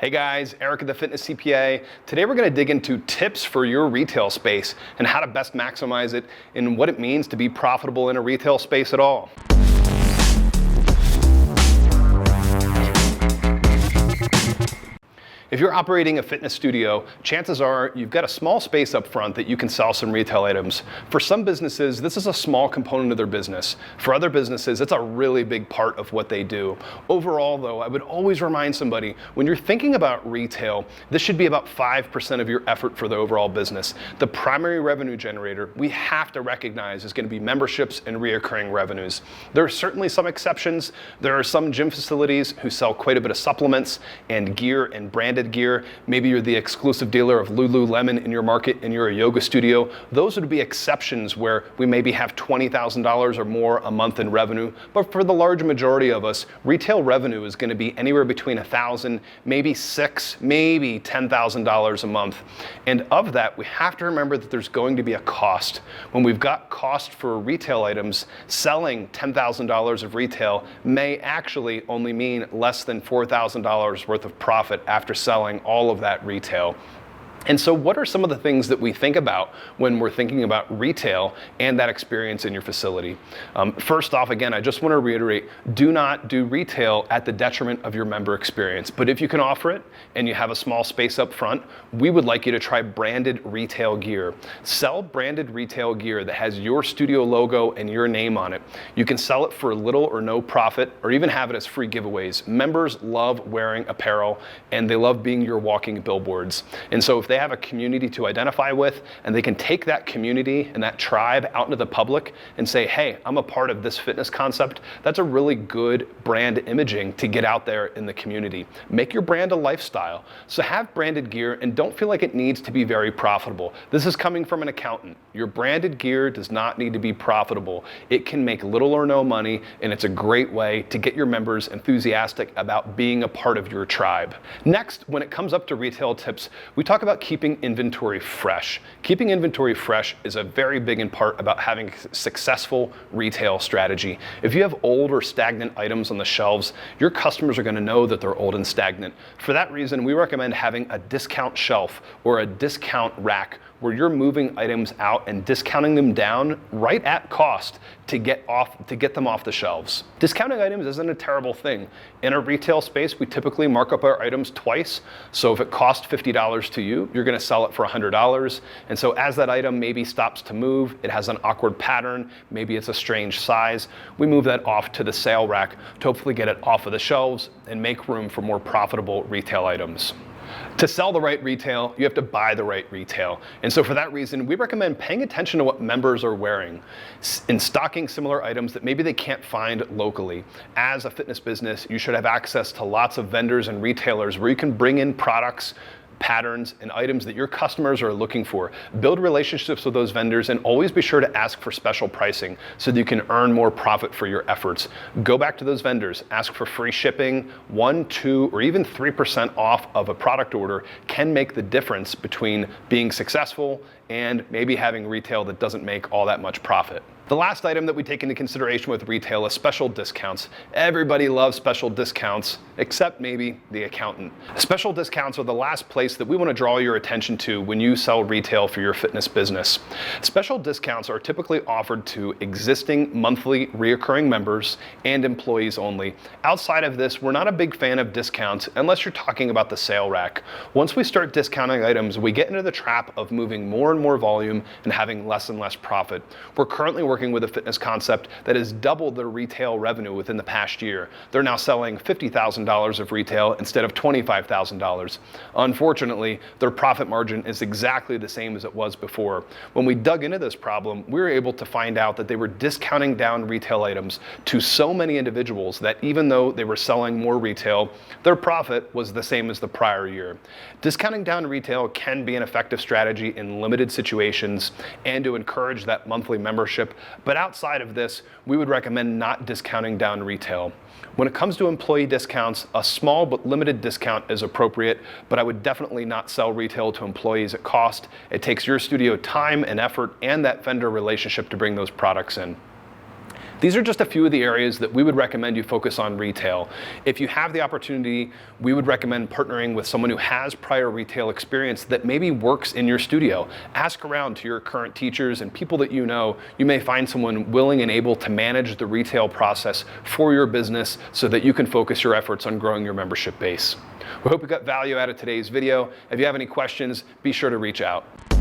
Hey guys, Eric at the Fitness CPA. Today we're going to dig into tips for your retail space and how to best maximize it and what it means to be profitable in a retail space at all. If you're operating a fitness studio, chances are you've got a small space up front that you can sell some retail items. For some businesses, this is a small component of their business. For other businesses, it's a really big part of what they do. Overall, though, I would always remind somebody, when you're thinking about retail, this should be about 5% of your effort for the overall business. The primary revenue generator we have to recognize is going to be memberships and reoccurring revenues. There are certainly some exceptions. There are some gym facilities who sell quite a bit of supplements and gear and branded gear. Maybe you're the exclusive dealer of Lululemon in your market and you're a yoga studio. Those would be exceptions where we maybe have $20,000 or more a month in revenue. But for the large majority of us, retail revenue is going to be anywhere between $1,000, maybe $6,000, maybe $10,000 a month. And of that, we have to remember that there's going to be a cost. When we've got cost for retail items, selling $10,000 of retail may actually only mean less than $4,000 worth of profit after selling all of that retail. And so what are some of the things that we think about when we're thinking about retail and that experience in your facility? First off, again, I just want to reiterate, do not do retail at the detriment of your member experience. But if you can offer it and you have a small space up front, we would like you to try branded retail gear. Sell branded retail gear that has your studio logo and your name on it. You can sell it for little or no profit, or even have it as free giveaways. Members love wearing apparel and they love being your walking billboards. And so if they have a community to identify with and they can take that community and that tribe out into the public and say, hey, I'm a part of this fitness concept, that's a really good brand imaging to get out there in the community. Make your brand a lifestyle. So have branded gear and don't feel like it needs to be very profitable. This is coming from an accountant. Your branded gear does not need to be profitable. It can make little or no money, and it's a great way to get your members enthusiastic about being a part of your tribe. Next, when it comes up to retail tips, we talk about keeping inventory fresh. Keeping inventory fresh is a very big part about having a successful retail strategy. If you have old or stagnant items on the shelves, your customers are going to know that they're old and stagnant. For that reason, we recommend having a discount shelf or a discount rack where you're moving items out and discounting them down right at cost to get them off the shelves. Discounting items isn't a terrible thing. In a retail space, we typically mark up our items twice. So if it costs $50 to you, you're going to sell it for $100. And so as that item maybe stops to move, it has an awkward pattern, maybe it's a strange size, we move that off to the sale rack to hopefully get it off of the shelves and make room for more profitable retail items. To sell the right retail, you have to buy the right retail. And so for that reason, we recommend paying attention to what members are wearing and stocking similar items that maybe they can't find locally. As a fitness business, you should have access to lots of vendors and retailers where you can bring in products, patterns, and items that your customers are looking for. Build relationships with those vendors and always be sure to ask for special pricing so that you can earn more profit for your efforts. Go back to those vendors, ask for free shipping. 1%, 2%, or even 3% off of a product order can make the difference between being successful and maybe having retail that doesn't make all that much profit. The last item that we take into consideration with retail is special discounts. Everybody loves special discounts, except maybe the accountant. Special discounts are the last place that we want to draw your attention to when you sell retail for your fitness business. Special discounts are typically offered to existing monthly reoccurring members and employees only. Outside of this, we're not a big fan of discounts unless you're talking about the sale rack. Once we start discounting items, we get into the trap of moving more and more volume and having less and less profit. We're currently working with a fitness concept that has doubled their retail revenue within the past year. They're now selling $50,000 of retail instead of $25,000. Unfortunately, their profit margin is exactly the same as it was before. When we dug into this problem, we were able to find out that they were discounting down retail items to so many individuals that even though they were selling more retail, their profit was the same as the prior year. Discounting down retail can be an effective strategy in limited situations and to encourage that monthly membership. But outside of this, we would recommend not discounting down retail. When it comes to employee discounts, a small but limited discount is appropriate, but I would definitely not sell retail to employees at cost. It takes your studio time and effort and that vendor relationship to bring those products in. These are just a few of the areas that we would recommend you focus on retail. If you have the opportunity, we would recommend partnering with someone who has prior retail experience that maybe works in your studio. Ask around to your current teachers and people that you know. You may find someone willing and able to manage the retail process for your business so that you can focus your efforts on growing your membership base. We hope you got value out of today's video. If you have any questions, be sure to reach out.